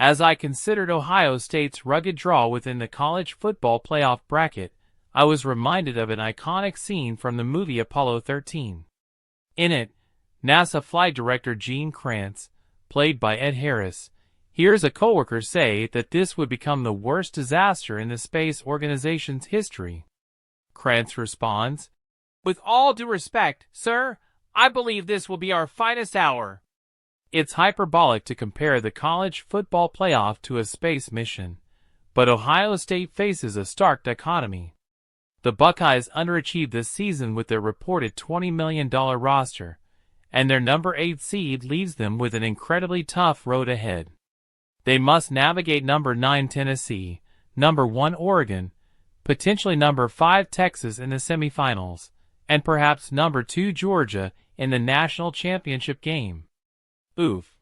As I considered Ohio State's rugged draw within the college football playoff bracket, I was reminded of an iconic scene from the movie Apollo 13. In it, NASA flight director Gene Kranz, played by Ed Harris, hears a coworker say that this would become the worst disaster in the space organization's history. Kranz responds, "With all due respect, sir, I believe this will be our finest hour." It's hyperbolic to compare the college football playoff to a space mission, but Ohio State faces a stark dichotomy. The Buckeyes underachieved this season with their reported $20 million roster, and their number 8 seed leaves them with an incredibly tough road ahead. They must navigate number 9 Tennessee, number 1 Oregon, potentially number 5 Texas in the semifinals, and perhaps number 2 Georgia in the national championship game. Oof.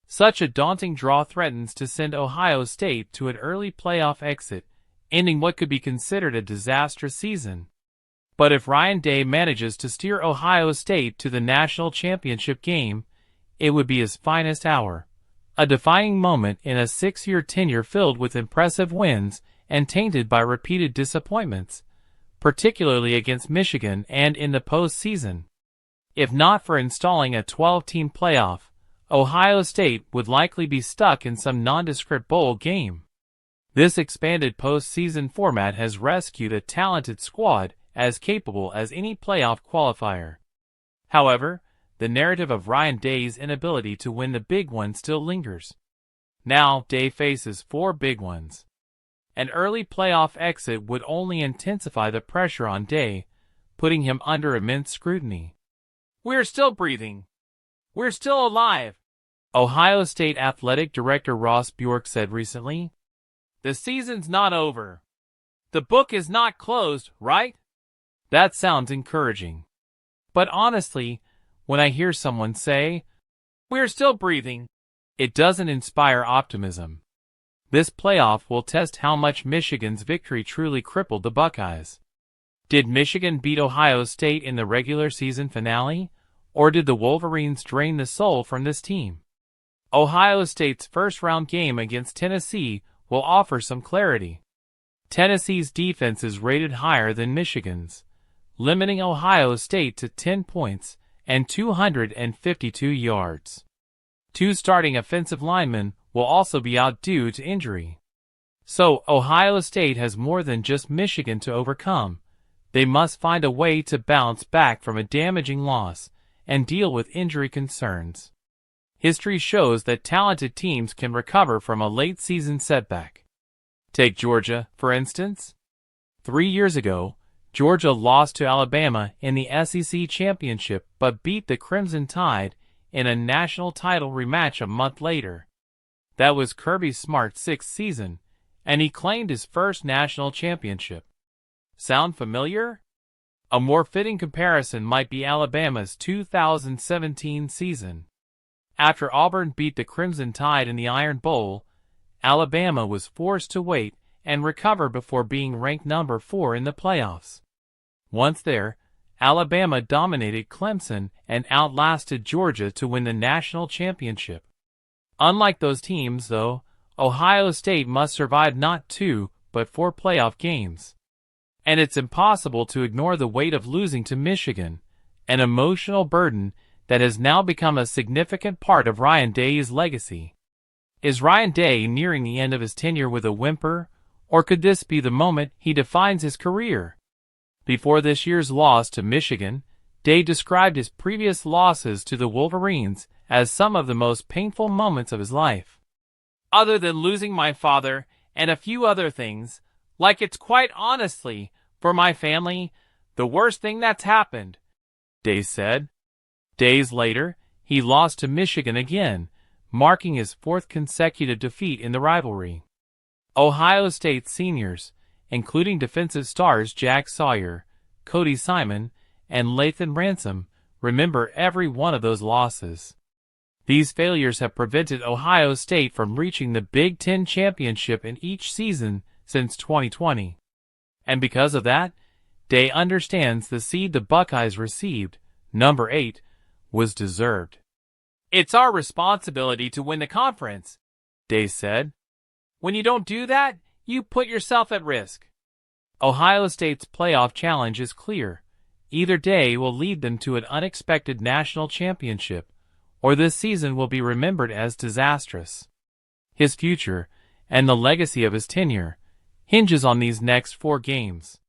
Such a daunting draw threatens to send Ohio State to an early playoff exit, ending what could be considered a disastrous season. But if Ryan Day manages to steer Ohio State to the national championship game, it would be his finest hour. A defining moment in a 6-year tenure filled with impressive wins and tainted by repeated disappointments, particularly against Michigan and in the postseason. If not for installing a 12-team playoff, Ohio State would likely be stuck in some nondescript bowl game. This expanded postseason format has rescued a talented squad as capable as any playoff qualifier. However, the narrative of Ryan Day's inability to win the big one still lingers. Now, Day faces 4 big ones. An early playoff exit would only intensify the pressure on Day, putting him under immense scrutiny. "We're still breathing. We're still alive," Ohio State Athletic Director Ross Bjork said recently. "The season's not over. The book is not closed, right?" That sounds encouraging. But honestly, when I hear someone say, "We're still breathing," it doesn't inspire optimism. This playoff will test how much Michigan's victory truly crippled the Buckeyes. Did Michigan beat Ohio State in the regular season finale, or did the Wolverines drain the soul from this team? Ohio State's first-round game against Tennessee will offer some clarity. Tennessee's defense is rated higher than Michigan's, limiting Ohio State to 10 points and 252 yards. 2 starting offensive linemen will also be out due to injury. So Ohio State has more than just Michigan to overcome. They must find a way to bounce back from a damaging loss and deal with injury concerns. History shows that talented teams can recover from a late-season setback. Take Georgia, for instance. 3 years ago, Georgia lost to Alabama in the SEC championship but beat the Crimson Tide in a national title rematch a month later. That was Kirby Smart's 6th season, and he claimed his first national championship. Sound familiar? A more fitting comparison might be Alabama's 2017 season. After Auburn beat the Crimson Tide in the Iron Bowl, Alabama was forced to wait and recover before being ranked number 4 in the playoffs. Once there, Alabama dominated Clemson and outlasted Georgia to win the national championship. Unlike those teams, though, Ohio State must survive not 2, but 4 playoff games. And it's impossible to ignore the weight of losing to Michigan, an emotional burden that has now become a significant part of Ryan Day's legacy. Is Ryan Day nearing the end of his tenure with a whimper, or could this be the moment he defines his career? Before this year's loss to Michigan, Day described his previous losses to the Wolverines as some of the most painful moments of his life. "Other than losing my father and a few other things, like it's quite honestly, for my family, the worst thing that's happened," Day said. Days later, he lost to Michigan again, marking his 4th consecutive defeat in the rivalry. Ohio State seniors, including defensive stars Jack Sawyer, Cody Simon, and Lathan Ransom, remember every one of those losses. These failures have prevented Ohio State from reaching the Big Ten championship in each season since 2020. And because of that, Day understands the seed the Buckeyes received, number 8, was deserved. "It's our responsibility to win the conference," Day said. "When you don't do that, you put yourself at risk." Ohio State's playoff challenge is clear. Either Day will lead them to an unexpected national championship, or this season will be remembered as disastrous. His future, and the legacy of his tenure, hinges on these next 4 games.